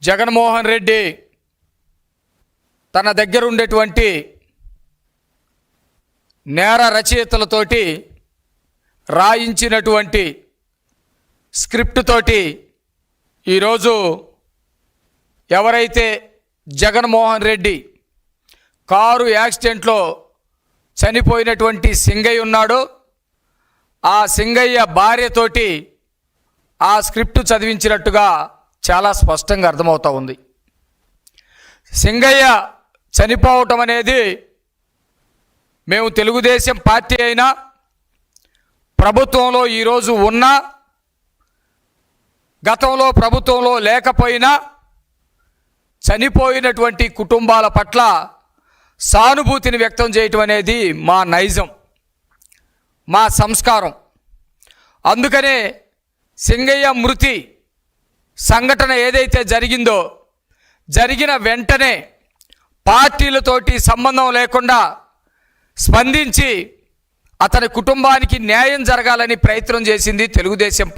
జగన్మోహన్ రెడ్డి తన దగ్గర ఉండేటువంటి నేర రచయితలతోటి రాయించినటువంటి స్క్రిప్ట్ తోటి ఈరోజు ఎవరైతే జగన్మోహన్ రెడ్డి కారు యాక్సిడెంట్లో చనిపోయినటువంటి సింగయ్య ఉన్నాడో ఆ సింగయ్య భార్యతోటి ఆ స్క్రిప్ట్ చదివించినట్టుగా చాలా స్పష్టంగా అర్థమవుతూ ఉంది. సింగయ్య చనిపోవటం అనేది మేము తెలుగుదేశం పార్టీ అయినా ప్రభుత్వంలో ఈరోజు ఉన్నా గతంలో ప్రభుత్వంలో లేకపోయినా చనిపోయినటువంటి కుటుంబాల పట్ల సానుభూతిని వ్యక్తం చేయటం అనేది మా నైజం, మా సంస్కారం. అందుకనే సింగయ్య మృతి సంఘటన ఏదైతే జరిగిందో జరిగిన వెంటనే పార్టీలతోటి సంబంధం లేకుండా స్పందించి అతని కుటుంబానికి న్యాయం జరగాలని ప్రయత్నం చేసింది తెలుగుదేశం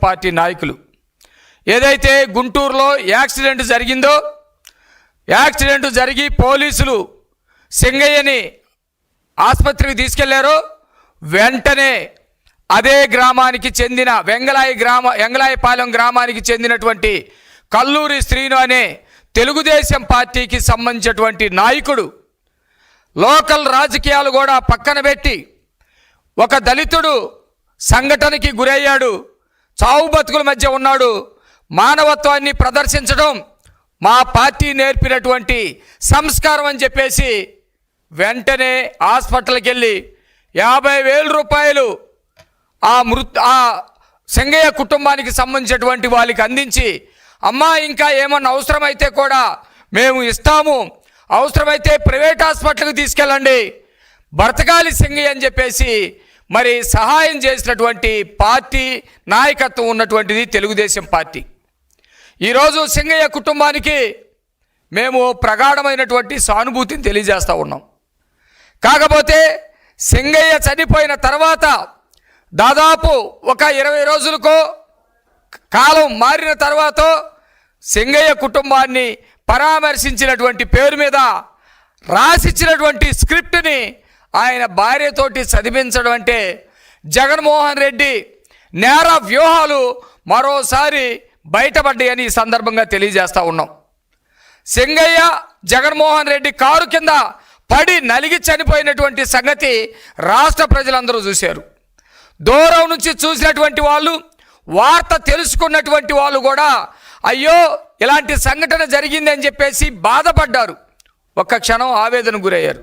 పార్టీ నాయకులు. ఏదైతే గుంటూరులో యాక్సిడెంట్ జరిగిందో యాక్సిడెంట్ జరిగి పోలీసులు సింగయ్యని ఆసుపత్రికి తీసుకెళ్లారో వెంటనే అదే గ్రామానికి చెందిన వెంగళాయపాలెం గ్రామానికి చెందినటువంటి కల్లూరి శ్రీను అనే తెలుగుదేశం పార్టీకి సంబంధించినటువంటి నాయకుడు లోకల్ రాజకీయాలు కూడా పక్కన పెట్టి ఒక దళితుడు సంఘటనకి గురయ్యాడు, చావు బతుకుల మధ్య ఉన్నాడు, మానవత్వాన్ని ప్రదర్శించడం మా పార్టీ నేర్పినటువంటి సంస్కారం అని చెప్పేసి వెంటనే హాస్పిటల్కి వెళ్ళి 50,000 రూపాయలు ఆ సింగయ్య కుటుంబానికి సంబంధించినటువంటి వాళ్ళకి అందించి, అమ్మా ఇంకా ఏమన్నా అవసరమైతే కూడా మేము ఇస్తాము, అవసరమైతే ప్రైవేట్ హాస్పిటల్కి తీసుకెళ్ళండి, బ్రతకాలి సింగయ్య అని చెప్పేసి మరి సహాయం చేసినటువంటి పార్టీ నాయకత్వం ఉన్నటువంటిది తెలుగుదేశం పార్టీ. ఈరోజు సింగయ్య కుటుంబానికి మేము ప్రగాఢమైనటువంటి సానుభూతిని తెలియజేస్తూ ఉన్నాం. కాకపోతే సింగయ్య చనిపోయిన తర్వాత దాదాపు ఒక 20 రోజులకో కాలం మారిన తర్వాత సింగయ్య కుటుంబాన్ని పరామర్శించినటువంటి పేరు మీద రాసిచ్చినటువంటి స్క్రిప్ట్ని ఆయన భార్యతోటి చదివించడం అంటే జగన్మోహన్ రెడ్డి నేర వ్యూహాలు మరోసారి బయటపడ్డాయని ఈ సందర్భంగా తెలియజేస్తూ ఉన్నాం. సింగయ్య జగన్మోహన్ రెడ్డి కారు కింద పడి నలిగి చనిపోయినటువంటి సంగతి రాష్ట్ర ప్రజలందరూ చూశారు. దూరం నుంచి చూసినటువంటి వాళ్ళు, వార్త తెలుసుకున్నటువంటి వాళ్ళు కూడా అయ్యో ఇలాంటి సంఘటన జరిగింది అని చెప్పేసి బాధపడ్డారు, ఒక్క క్షణం ఆవేదన గురయ్యారు.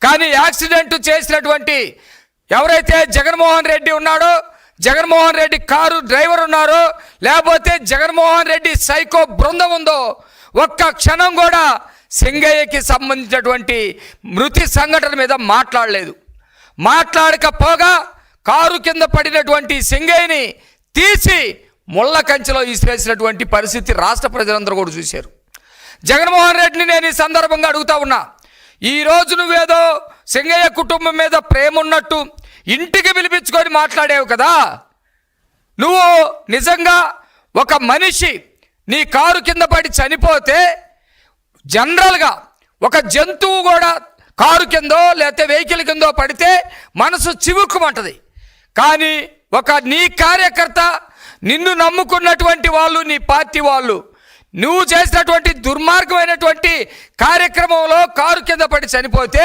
కానీ యాక్సిడెంట్ చేసినటువంటి ఎవరైతే జగన్మోహన్ రెడ్డి ఉన్నాడో, జగన్మోహన్ రెడ్డి కారు డ్రైవర్ ఉన్నారో, లేకపోతే జగన్మోహన్ రెడ్డి సైకో బృందం ఉందో, ఒక్క క్షణం కూడా సింగయ్యకి సంబంధించినటువంటి మృతి సంఘటన మీద మాట్లాడలేదు. మాట్లాడకపోగా కారు కింద పడినటువంటి సింగయ్యని తీసి ముళ్ళ కంచెలో ఇసిరేసినటువంటి పరిస్థితి రాష్ట్ర ప్రజలందరూ కూడా చూశారు. జగన్మోహన్ రెడ్డిని నేను ఈ సందర్భంగా అడుగుతా ఉన్నా, ఈరోజు నువ్వేదో సింగయ్య కుటుంబం మీద ప్రేమ ఉన్నట్టు ఇంటికి పిలిపించుకొని మాట్లాడేవు కదా, నువ్వు నిజంగా ఒక మనిషి నీ కారు కింద పడి చనిపోతే జనరల్గా ఒక జంతువు కూడా కారు కిందో లేకపోతే వెహికల్ కిందో పడితే మనసు చివుక్కుమంటది. కానీ ఒక నీ కార్యకర్త, నిన్ను నమ్ముకున్నటువంటి వాళ్ళు, నీ పార్టీ వాళ్ళు, నువ్వు చేసినటువంటి దుర్మార్గమైనటువంటి కార్యక్రమంలో కారు కింద పడి చనిపోతే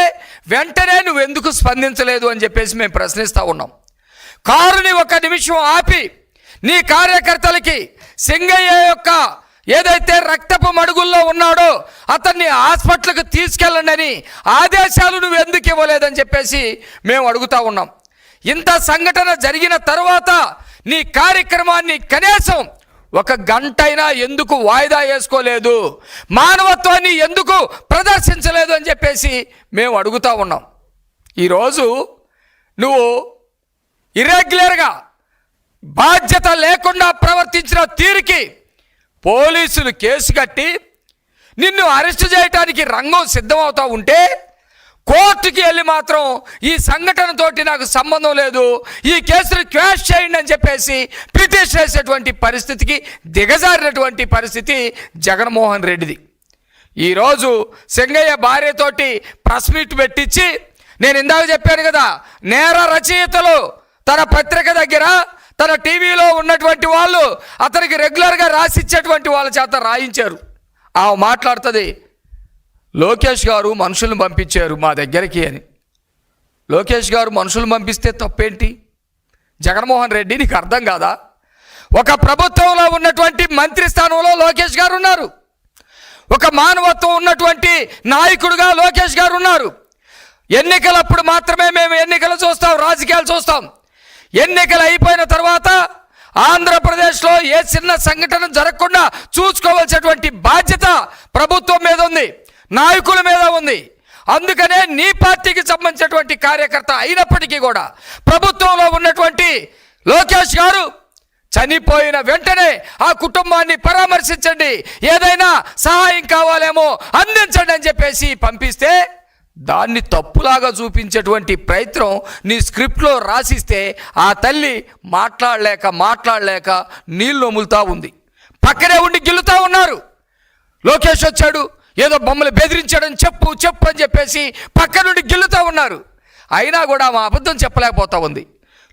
వెంటనే నువ్వు ఎందుకు స్పందించలేదు అని చెప్పేసి మేము ప్రశ్నిస్తూ ఉన్నాం. కారుని ఒక నిమిషం ఆపి నీ కార్యకర్తలకి సింగయ్య యొక్క ఏదైతే రక్తపు మడుగుల్లో ఉన్నాడో అతన్ని హాస్పిటల్కి తీసుకెళ్ళండి అని ఆదేశాలు నువ్వు ఎందుకు ఇవ్వలేదని చెప్పేసి మేము అడుగుతూ ఉన్నాం. ఇంత సంఘటన జరిగిన తర్వాత నీ కార్యక్రమాన్ని కనీసం 1 గంటైనా ఎందుకు వాయిదా వేసుకోలేదు, మానవత్వాన్ని ఎందుకు ప్రదర్శించలేదు అని చెప్పేసి మేము అడుగుతూ ఉన్నాం. ఈరోజు నువ్వు ఇర్రెగ్యులర్గా బాధ్యత లేకుండా ప్రవర్తించిన తీరుకి పోలీసులు కేసు కట్టి నిన్ను అరెస్ట్ చేయడానికి రంగం సిద్ధమవుతూ ఉంటే కోర్టుకి వెళ్ళి మాత్రం ఈ సంఘటనతోటి నాకు సంబంధం లేదు, ఈ కేసును క్వాష్ చేయండి అని చెప్పేసి పిటిషన్ వేసేటువంటి పరిస్థితికి దిగజారినటువంటి పరిస్థితి జగన్మోహన్ రెడ్డిది. ఈరోజు సింగయ్య భార్యతోటి ప్రెస్ మీట్ పెట్టించి, నేను ఇందాక చెప్పాను కదా, నేర రచయితలు తన పత్రిక దగ్గర తన టీవీలో ఉన్నటువంటి వాళ్ళు అతనికి రెగ్యులర్గా రాసిచ్చేటువంటి వాళ్ళ చేత రాయించారు. ఆమె మాట్లాడుతుంది, లోకేష్ గారు మనుషులను పంపించారు మా దగ్గరికి అని. లోకేష్ గారు మనుషులను పంపిస్తే తప్పేంటి? జగన్మోహన్ రెడ్డి నీకు అర్థం కాదా? ఒక ప్రభుత్వంలో ఉన్నటువంటి మంత్రి స్థానంలో లోకేష్ గారు ఉన్నారు, ఒక మానవత్వం ఉన్నటువంటి నాయకుడుగా లోకేష్ గారు ఉన్నారు. ఎన్నికలప్పుడు మాత్రమే మేము ఎన్నికలు చూస్తాం, రాజకీయాలు చూస్తాం. ఎన్నికలు అయిపోయిన తర్వాత ఆంధ్రప్రదేశ్లో ఏ చిన్న సంఘటన జరగకుండా చూసుకోవాల్సినటువంటి బాధ్యత ప్రభుత్వం మీద ఉంది, నాయకుల మీద ఉంది. అందుకనే నీ పార్టీకి సంబంధించినటువంటి కార్యకర్త అయినప్పటికీ కూడా ప్రభుత్వంలో ఉన్నటువంటి లోకేష్ గారు చనిపోయిన వెంటనే ఆ కుటుంబాన్ని పరామర్శించండి, ఏదైనా సహాయం కావాలేమో అందించండి అని చెప్పేసి పంపిస్తే దాన్ని తప్పులాగా చూపించేటువంటి ప్రయత్నం నీ స్క్రిప్ట్లో రాసిస్తే ఆ తల్లి మాట్లాడలేక నీళ్ళు నములుతూ ఉంది. పక్కనే ఉండి గిల్లుతూ ఉన్నారు. లోకేష్ వచ్చాడు, ఏదో బొమ్మలు బెదిరించాడని చెప్పు అని చెప్పేసి పక్క నుండి గిల్లుతూ ఉన్నారు. అయినా కూడా మా అబద్ధం చెప్పలేకపోతా ఉంది.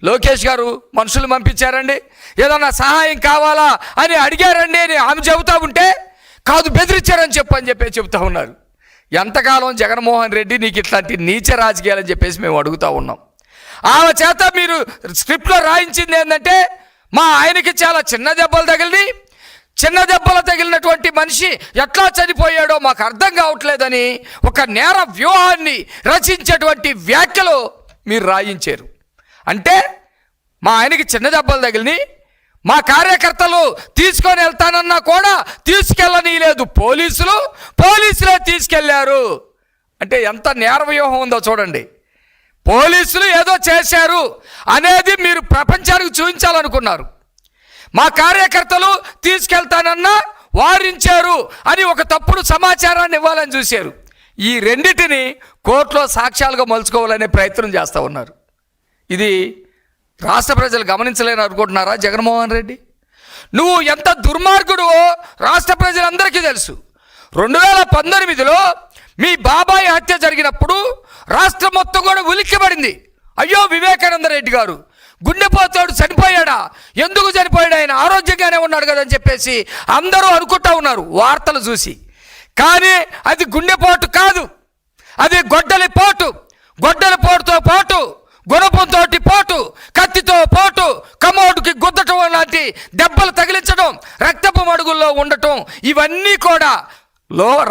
లోకేష్ గారు మనుషులు పంపించారండి, ఏదన్నా సహాయం కావాలా అని అడిగారండి అని ఆమె చెబుతూ ఉంటే, కాదు బెదిరించారని చెప్పి చెబుతూ ఉన్నారు. ఎంతకాలం జగన్మోహన్ రెడ్డి నీకు ఇట్లాంటి నీచ రాజకీయాలని చెప్పేసి మేము అడుగుతూ ఉన్నాం. ఆమె చేత మీరు స్క్రిప్ట్లో రాయించింది ఏంటంటే, మా ఆయనకి చాలా చిన్న దెబ్బలు తగిలినటువంటి మనిషి ఎట్లా చనిపోయాడో మాకు అర్థం కావట్లేదని ఒక నేర వ్యూహాన్ని రచించేటువంటి వ్యాఖ్యలు మీరు రాయించారు. అంటే మా ఆయనకి చిన్న దెబ్బలు తగిలిని, మా కార్యకర్తలు తీసుకొని వెళ్తానన్నా కూడా తీసుకెళ్ళనీయలేదు, పోలీసులే తీసుకెళ్లారు. అంటే ఎంత నేర వ్యూహం ఉందో చూడండి. పోలీసులు ఏదో చేశారు అనేది మీరు ప్రపంచానికి చూపించాలనుకున్నారు. మా కార్యకర్తలు తీసుకెళ్తానన్నా వారించారు అని ఒక తప్పుడు సమాచారాన్ని ఇవ్వాలని చూశారు. ఈ రెండిటిని కోర్టులో సాక్ష్యాలుగా మలుచుకోవాలనే ప్రయత్నం చేస్తూ ఉన్నారు. ఇది రాష్ట్ర ప్రజలు గమనించలేని అనుకుంటున్నారా? జగన్మోహన్ రెడ్డి నువ్వు ఎంత దుర్మార్గుడువో రాష్ట్ర ప్రజలందరికీ తెలుసు. 2019లో మీ బాబాయ్ హత్య జరిగినప్పుడు రాష్ట్రం మొత్తం కూడా ఉలిక్కిపడింది. అయ్యో వివేకానంద రెడ్డి గారు గుండెపోతాడు, చనిపోయాడా? ఎందుకు చనిపోయాడు? ఆయన ఆరోగ్యంగానే ఉన్నాడు కదా అని చెప్పేసి అందరూ అనుకుంటా ఉన్నారు వార్తలు చూసి. కానీ అది గుండెపోటు కాదు, అది గొడ్డలి పోటుతో పాటు గుణపంతో పోటు, కత్తితో పోటు, కమోడుకి గుద్దటం లాంటి దెబ్బలు తగిలించడం, రక్తపు మడుగుల్లో ఉండటం, ఇవన్నీ కూడా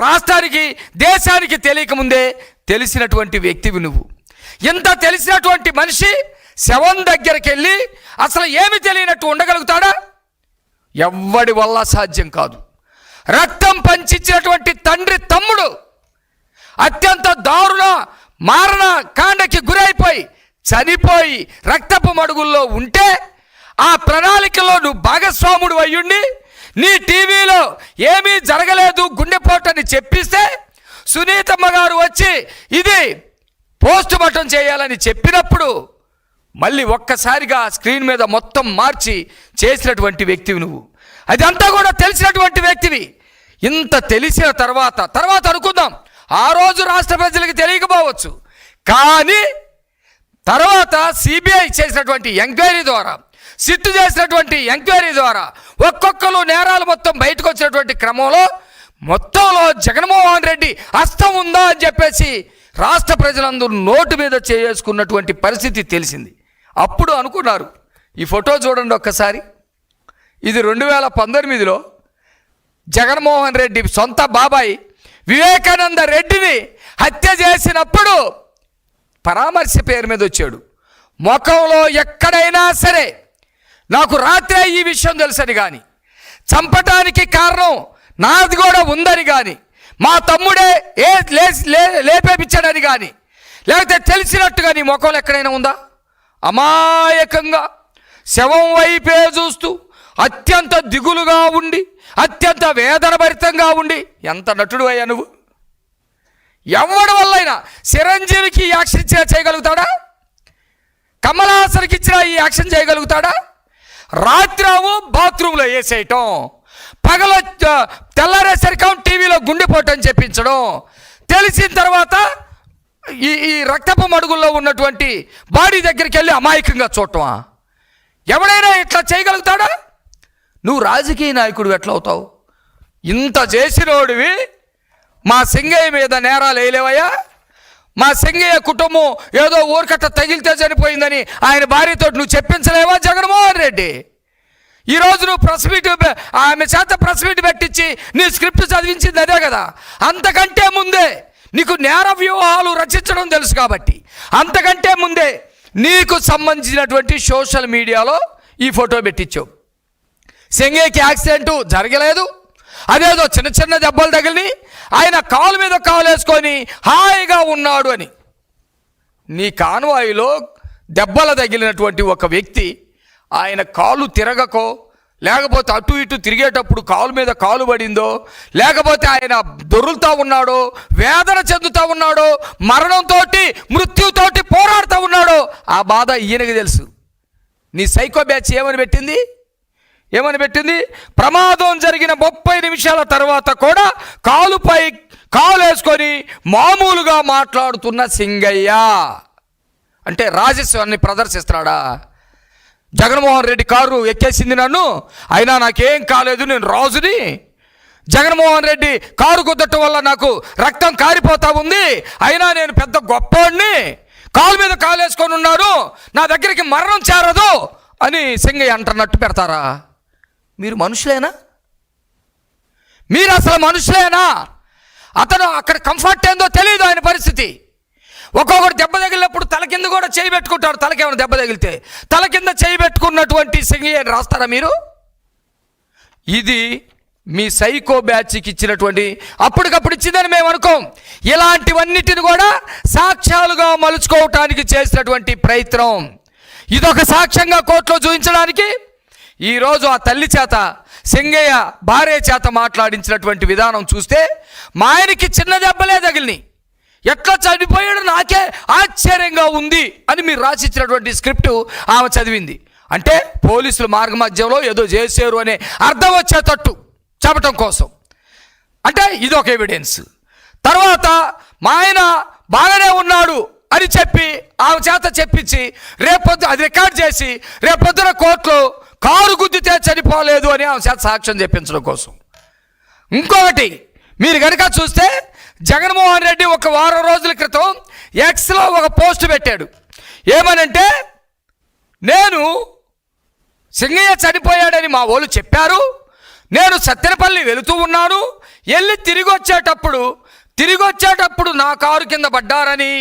రాష్ట్రానికి దేశానికి తెలియకముందే తెలిసినటువంటి వ్యక్తివి నువ్వు. ఇంత తెలిసినటువంటి మనిషి శవం దగ్గరికి వెళ్ళి అసలు ఏమి తెలియనట్టు ఉండగలుగుతాడా? ఎవ్వడి వల్ల సాధ్యం కాదు. రక్తం పంచిచ్చినటువంటి తండ్రి తమ్ముడు అత్యంత దారుణ మారణ కాండకి గురైపోయి చనిపోయి రక్తపు మడుగుల్లో ఉంటే ఆ ప్రణాళికలో నువ్వు భాగస్వాముడు అయ్యుండి నీ టీవీలో ఏమీ జరగలేదు గుండెపోటు అని చెప్పిస్తే సునీతమ్మ గారు వచ్చి ఇది పోస్ట్ మార్టం చేయాలని చెప్పినప్పుడు మళ్ళీ ఒక్కసారిగా స్క్రీన్ మీద మొత్తం మార్చి చేసినటువంటి వ్యక్తివి నువ్వు. అదంతా కూడా తెలిసినటువంటి వ్యక్తివి. ఇంత తెలిసిన తర్వాత అనుకుందాం, ఆ రోజు రాష్ట్ర ప్రజలకు తెలియకపోవచ్చు, కానీ తర్వాత సిబిఐ చేసినటువంటి ఎంక్వైరీ ద్వారా, సిట్టు చేసినటువంటి ఎంక్వైరీ ద్వారా ఒక్కొక్కరు నేరాలు మొత్తం బయటకు వచ్చినటువంటి క్రమంలో మొత్తంలో జగన్మోహన్ రెడ్డి హస్తం ఉందా అని చెప్పేసి రాష్ట్ర ప్రజలందరూ నోటు మీద చేసుకున్నటువంటి పరిస్థితి తెలిసింది. అప్పుడు అనుకున్నారు, ఈ ఫోటో చూడండి ఒక్కసారి, ఇది 2019లో జగన్మోహన్ రెడ్డి సొంత బాబాయ్ వివేకానంద రెడ్డిని హత్య చేసినప్పుడు పరామర్శ పేరు మీద వచ్చాడు. ముఖంలో ఎక్కడైనా సరే నాకు రాత్రే ఈ విషయం తెలుసని కానీ, చంపటానికి కారణం నాది కూడా ఉందని కానీ, మా తమ్ముడే లేపేపించాడని కానీ, లేకపోతే తెలిసినట్టుగా నీ ముఖంలో ఎక్కడైనా ఉందా? అమాయకంగా శవం వైపే చూస్తూ అత్యంత దిగులుగా ఉండి, అత్యంత వేదనభరితంగా ఉండి, ఎంత నటుడు అయ్యా నువ్వు, ఎవడి వల్లైనా చిరంజీవికి ఈ యాక్షన్ చేయగలుగుతాడా? కమల్ హాసన్కి ఇచ్చిన ఈ యాక్షన్ చేయగలుగుతాడా? రాత్రావు బాత్రూంలో వేసేయటం, పగలు తెల్లారేసరికి టీవీలో గుండెపోటు అని చెప్పించడం, తెలిసిన తర్వాత ఈ రక్తపు మడుగుల్లో ఉన్నటువంటి బాడీ దగ్గరికి వెళ్ళి అమాయకంగా చూడటమా? ఎవడైనా ఇట్లా చేయగలుగుతాడా? నువ్వు రాజకీయ నాయకుడు ఎట్లా అవుతావు? ఇంత చేసినోడివి మా సింగయ్య మీద నేరాలు వేయలేవయ్యా? మా సింగయ్య కుటుంబం ఏదో ఊరికట్ట తగిలితే చనిపోయిందని ఆయన భార్యతో నువ్వు చెప్పించలేవా జగన్మోహన్ రెడ్డి? ఈరోజు నువ్వు ప్రెస్ మీట్, ఆమె చేత ప్రెస్ మీట్ పెట్టించి నీ స్క్రిప్ట్ చదివించింది అదే కదా. అంతకంటే ముందే నీకు నేర వ్యూహాలు రచించడం తెలుసు కాబట్టి, అంతకంటే ముందే నీకు సంబంధించినటువంటి సోషల్ మీడియాలో ఈ ఫోటో పెట్టించావు. సింగయ్యకి యాక్సిడెంట్ జరగలేదు, అదేదో చిన్న చిన్న దెబ్బలు తగిలి ఆయన కాలు మీద కాలు వేసుకొని హాయిగా ఉన్నాడు అని. నీ కాన్వాయిలో దెబ్బలు తగిలినటువంటి ఒక వ్యక్తి ఆయన కాలు తిరగకో, లేకపోతే అటు ఇటు తిరిగేటప్పుడు కాలు మీద కాలు పడిందో, లేకపోతే ఆయన దొర్లుతూ ఉన్నాడో, వేదన చెందుతూ ఉన్నాడో, మరణంతో మృత్యుతోటి పోరాడుతూ ఉన్నాడో, ఆ బాధ ఈయనకి తెలుసు. నీ సైకో బ్యాచ్ ఏమని పెట్టింది? ప్రమాదం జరిగిన 30 నిమిషాల తర్వాత కూడా కాలుపై కాలు వేసుకొని మామూలుగా మాట్లాడుతున్న సింగయ్య అంటే రాజస్వాన్ని ప్రదర్శిస్తున్నాడా? జగన్మోహన్ రెడ్డి కారు ఎక్కేసింది నన్ను, అయినా నాకేం కాలేదు, నేను రాజుని. జగన్మోహన్ రెడ్డి కారు గుద్దటం వల్ల నాకు రక్తం కారిపోతా ఉంది, అయినా నేను పెద్ద గొప్పవాడిని, కాలు మీద కాలు వేసుకొని ఉన్నాను, నా దగ్గరికి మరణం చేరదు అని సింగయ్య అంటున్నట్టు పెడతారా? మీరు మనుషులేనా? మీరు అసలు మనుషులేనా? అతను అక్కడ కంఫర్ట్ ఏందో తెలియదు ఆయన పరిస్థితి. ఒక్కొక్కరు దెబ్బ తగిలినప్పుడు తల కింద కూడా చేయి పెట్టుకుంటాడు. తలకేమైనా దెబ్బ తగిలితే తల కింద చేయి పెట్టుకున్నటువంటి సింగయ్య అని రాస్తారా మీరు? ఇది మీ సైకో బ్యాచ్కి ఇచ్చినటువంటి, అప్పటికప్పుడు ఇచ్చిందని మేము అనుకోం. ఇలాంటివన్నిటిని కూడా సాక్ష్యాలుగా మలుచుకోవటానికి చేసినటువంటి ప్రయత్నం, ఇదొక సాక్ష్యంగా కోర్టులో చూపించడానికి ఈరోజు ఆ తల్లి చేత, సింగయ్య భార్య చేత మాట్లాడించినటువంటి విధానం చూస్తే మా ఆయనకి చిన్న దెబ్బలే తగిలినాయి, ఎట్లా చనిపోయాడు నాకే ఆశ్చర్యంగా ఉంది అని మీరు రాసిచ్చినటువంటి స్క్రిప్టు ఆమె చదివింది. అంటే పోలీసులు మార్గమధ్యంలో ఏదో చేశారు అనే అర్థం వచ్చేటట్టు చెప్పటం కోసం, అంటే ఇదొక ఎవిడెన్స్. తర్వాత మా ఆయన బాగానే ఉన్నాడు అని చెప్పి ఆమె చేత చెప్పించి రేపొద్దు అది రికార్డ్ చేసి రేపొద్దున కోర్టులో కారు గుద్దితే చనిపోలేదు అని ఆమె చేత సాక్ష్యం చెప్పించడం కోసం. ఇంకొకటి మీరు కనుక చూస్తే జగన్మోహన్ రెడ్డి ఒక వారం రోజుల క్రితం ఎక్స్లో ఒక పోస్ట్ పెట్టాడు. ఏమనంటే, నేను సింగయ్య చనిపోయాడని మా వాళ్ళు చెప్పారు, నేను సత్తెనపల్లి వెళుతూ ఉన్నాను, వెళ్ళి తిరిగి వచ్చేటప్పుడు నా కారు కింద పడ్డారని,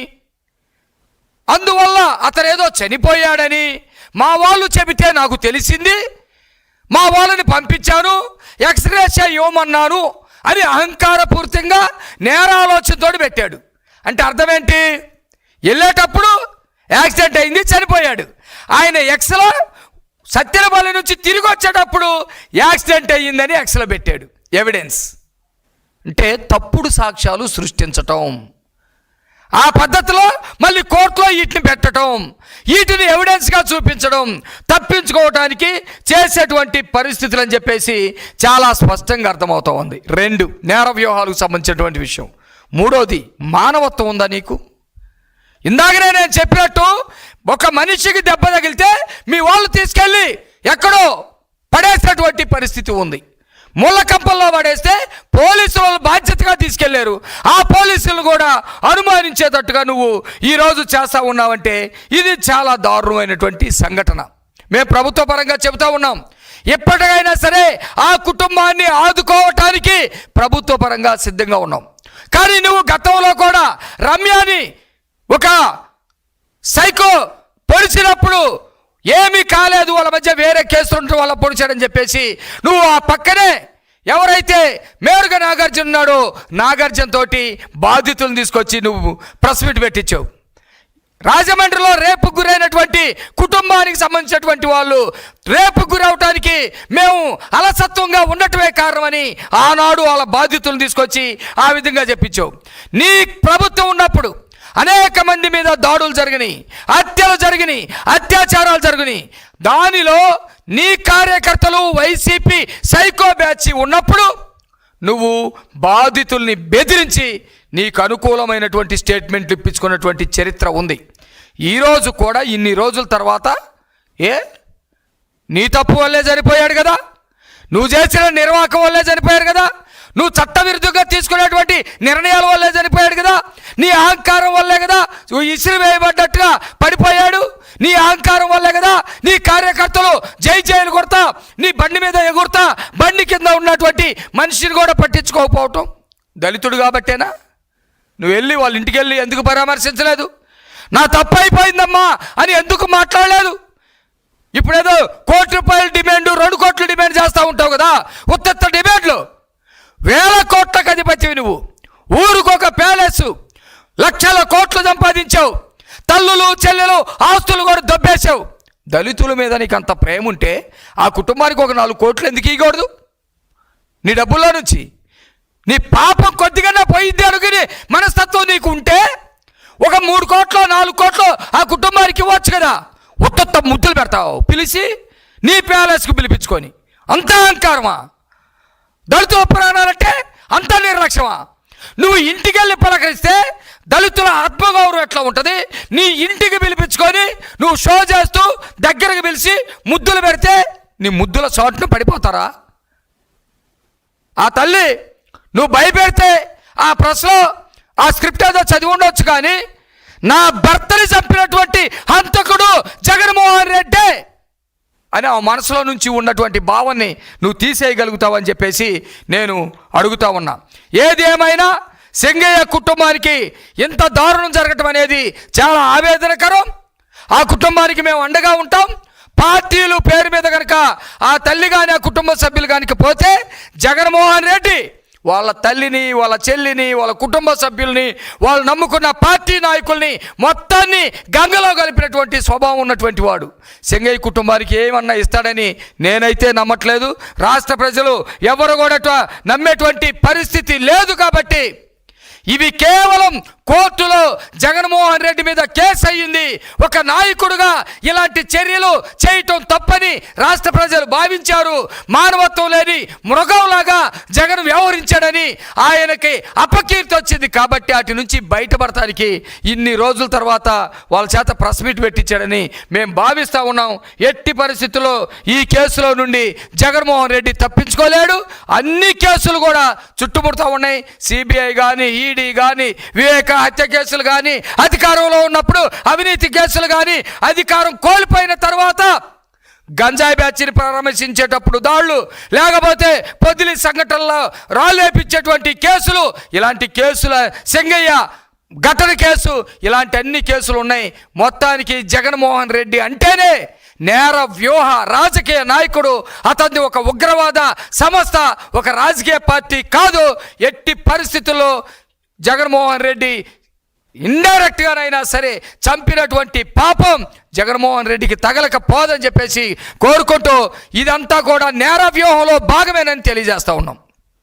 అందువల్ల అతను ఏదో చనిపోయాడని మా వాళ్ళు చెబితే నాకు తెలిసింది, మా వాళ్ళని పంపించాను, ఎక్స్రే ఇవ్వమన్నాను అని అహంకారపూరితంగా నేరాలోచనతో పెట్టాడు. అంటే అర్థం ఏంటి? వెళ్ళేటప్పుడు యాక్సిడెంట్ అయింది, చనిపోయాడు. ఆయన ఎక్స్లో సత్యనపల్లి నుంచి తిరిగి వచ్చేటప్పుడు యాక్సిడెంట్ అయ్యిందని ఎక్స్లో పెట్టాడు. ఎవిడెన్స్ అంటే తప్పుడు సాక్ష్యాలు సృష్టించటం, ఆ పద్ధతిలో మళ్ళీ కోర్టులో వీటిని పెట్టడం, వీటిని ఎవిడెన్స్గా చూపించడం తప్పించుకోవడానికి చేసేటువంటి పరిస్థితులు అని చెప్పేసి చాలా స్పష్టంగా అర్థమవుతూ ఉంది. 2 నేర వ్యూహాలకు సంబంధించినటువంటి విషయం. 3వది మానవత్వం ఉందా నీకు? ఇందాకనే నేను చెప్పినట్టు ఒక మనిషికి దెబ్బ తగిలితే మీ వాళ్ళు తీసుకెళ్ళి ఎక్కడో పడేసినటువంటి పరిస్థితి ఉంది. ముళ్ళకంపల్లో పడేస్తే పోలీసు వాళ్ళు బాధ్యతగా తీసుకెళ్లారు. ఆ పోలీసులు కూడా అనుమానించేటట్టుగా నువ్వు ఈరోజు చేస్తూ ఉన్నావంటే ఇది చాలా దారుణమైనటువంటి సంఘటన. మేము ప్రభుత్వ పరంగా చెబుతూ ఉన్నాం, ఎప్పటికైనా సరే ఆ కుటుంబాన్ని ఆదుకోవటానికి ప్రభుత్వ పరంగా సిద్ధంగా ఉన్నాం. కానీ నువ్వు గతంలో కూడా రమ్యాని ఒక సైకో పొడిచినప్పుడు ఏమీ కాలేదు, వాళ్ళ మధ్య వేరే కేసులు ఉంటే వాళ్ళ పొడిచాడని చెప్పేసి నువ్వు ఆ పక్కనే ఎవరైతే మేరుగా నాగార్జున ఉన్నాడో నాగార్జున తోటి బాధితులను తీసుకొచ్చి నువ్వు ప్రెస్ మీట్ పెట్టించావు. రాజమండ్రిలో రేపు గురైనటువంటి కుటుంబానికి సంబంధించినటువంటి వాళ్ళు రేపు గురవటానికి మేము అలసత్వంగా ఉండటమే కారణమని ఆనాడు వాళ్ళ బాధ్యతలను తీసుకొచ్చి ఆ విధంగా చెప్పించావు. నీ ప్రభుత్వం ఉన్నప్పుడు అనేక మంది మీద దాడులు జరిగినాయి, హత్యలు జరిగినాయి, అత్యాచారాలు జరిగినాయి. దానిలో నీ కార్యకర్తలు వైసీపీ సైకో బ్యాచ్ ఉన్నప్పుడు నువ్వు బాధితుల్ని బెదిరించి నీకు అనుకూలమైనటువంటి స్టేట్మెంట్లు ఇప్పించుకున్నటువంటి చరిత్ర ఉంది. ఈరోజు కూడా ఇన్ని రోజుల తర్వాత నీ తప్పు వల్లే చనిపోయాడు కదా, నువ్వు చేసిన నిర్వాహకం వల్లే చనిపోయాడు కదా, నువ్వు చట్టవిరుద్ధంగా తీసుకునేటువంటి నిర్ణయాల వల్లే చనిపోయాడు కదా, నీ అహంకారం వల్లే కదా ఇసురు వేయబడ్డట్టుగా పడిపోయాడు, నీ అహంకారం వల్లే కదా నీ కార్యకర్తలు జై జైలు కొడతా నీ బండి మీద ఎగురుతా బండి కింద ఉన్నటువంటి మనిషిని కూడా పట్టించుకోకపోవటం. దళితుడు కాబట్టేనా? నువ్వు వెళ్ళి వాళ్ళ ఇంటికి వెళ్ళి ఎందుకు పరామర్శించలేదు? నా తప్పు అయిపోయిందమ్మా అని ఎందుకు మాట్లాడలేదు? ఇప్పుడేదో ₹1,00,00,000 డిమాండ్, 2 కోట్లు డిమాండ్ చేస్తూ ఉంటావు కదా, ఉత్తత్త డిమాండ్లు. 1,000 కోట్లకు అధిపతివి నువ్వు. ఊరుకొక ప్యాలెస్, లక్షల కోట్లు సంపాదించావు, తల్లులు చెల్లెలు ఆస్తులు కూడా దొబ్బేశావు. దళితుల మీద నీకు అంత ప్రేమ ఉంటే ఆ కుటుంబానికి ఒక 4 కోట్లు ఎందుకు ఇవ్వకూడదు? నీ డబ్బుల్లో నుంచి నీ పాపం కొద్దిగానే పోయింది అనుకుని మనస్తత్వం నీకు ఉంటే ఒక 3 కోట్లు 4 కోట్లు ఆ కుటుంబానికి ఇవ్వచ్చు కదా. ఉత్తత్త ముద్దులు పెడతావు పిలిచి నీ ప్యాలెస్కు పిలిపించుకొని. అంత అహంకారమా? దళితుల ప్రాణాలంటే అంత నిర్లక్ష్యమా? నువ్వు ఇంటికి వెళ్ళి పలకరిస్తే దళితుల ఆత్మగౌరవం ఎట్లా ఉంటుంది? నీ ఇంటికి పిలిపించుకొని నువ్వు షో చేస్తూ దగ్గరకు పిలిచి ముద్దులు పెడితే నీ ముద్దుల చోటును పడిపోతారా? ఆ తల్లి నువ్వు భయపెడితే ఆ ప్రశ్నలో ఆ స్క్రిప్ట్ ఏదో చదివి ఉండొచ్చు, కానీ నా భర్తని చంపినటువంటి హంతకుడు జగన్మోహన్ రెడ్డి అని ఆ మనసులో నుంచి ఉన్నటువంటి భావాన్ని నువ్వు తీసేయగలుగుతావని చెప్పేసి నేను అడుగుతా ఉన్నా. ఏది ఏమైనా సింగయ్య కుటుంబానికి ఇంత దారుణం జరగటం అనేది చాలా ఆవేదనకరం. ఆ కుటుంబానికి మేము అండగా ఉంటాం. పార్టీలు పేరు మీద కనుక ఆ తల్లి కానీ ఆ కుటుంబ సభ్యులు కనుక పోతే జగన్మోహన్ రెడ్డి వాళ్ళ తల్లిని, వాళ్ళ చెల్లిని, వాళ్ళ కుటుంబ సభ్యుల్ని, వాళ్ళు నమ్ముకున్న పార్టీ నాయకుల్ని మొత్తాన్ని గంగలో కలిపినటువంటి స్వభావం ఉన్నటువంటి వాడు. సింగయ్య కుటుంబానికి ఏమన్నా ఇస్తాడని నేనైతే నమ్మట్లేదు. రాష్ట్ర ప్రజలు ఎవరు కూడా నమ్మేటువంటి పరిస్థితి లేదు. కాబట్టి ఇవి కేవలం కోర్టులో జగన్మోహన్ రెడ్డి మీద కేసు అయ్యింది. ఒక నాయకుడుగా ఇలాంటి చర్యలు చేయటం తప్పని రాష్ట్ర ప్రజలు భావించారు. మానవత్వం లేని మృగంలాగా జగన్ వ్యవహరించాడని ఆయనకి అపకీర్తి వచ్చింది. కాబట్టి వాటి నుంచి బయటపడటానికి ఇన్ని రోజుల తర్వాత వాళ్ళ చేత ప్రెస్ మీట్ పెట్టించాడని మేము భావిస్తూ ఉన్నాం. ఎట్టి పరిస్థితుల్లో ఈ కేసులో నుండి జగన్మోహన్ రెడ్డి తప్పించుకోలేడు. అన్ని కేసులు కూడా చుట్టుముడుతూ ఉన్నాయి. సిబిఐ కానీ, ఈడీ కానీ, వివేక హత్య కేసులు కానీ, అధికారంలో ఉన్నప్పుడు అవినీతి కేసులు కానీ, అధికారం కోల్పోయిన తర్వాత గంజాయి బ్యాచ్ని పరామర్శించేటప్పుడు దాడులు, లేకపోతే పొదిలి సంఘటనలో రాళ్ళేపించేటువంటి కేసులు, ఇలాంటి కేసుల సింగయ్య ఘటన కేసు, ఇలాంటి అన్ని కేసులు ఉన్నాయి. మొత్తానికి జగన్మోహన్ రెడ్డి అంటేనే నేర వ్యూహ రాజకీయ నాయకుడు. అతన్ని ఒక ఉగ్రవాద సంస్థ, ఒక రాజకీయ పార్టీ కాదు. ఎట్టి పరిస్థితుల్లో జగన్మోహన్ రెడ్డి ఇండైరెక్ట్గానైనా సరే చంపినటువంటి పాపం జగన్మోహన్ రెడ్డికి తగలకపోదని చెప్పేసి కోరుకుంటూ ఇదంతా కూడా నేర వ్యూహంలో భాగమేనని తెలియజేస్తూ ఉన్నాం.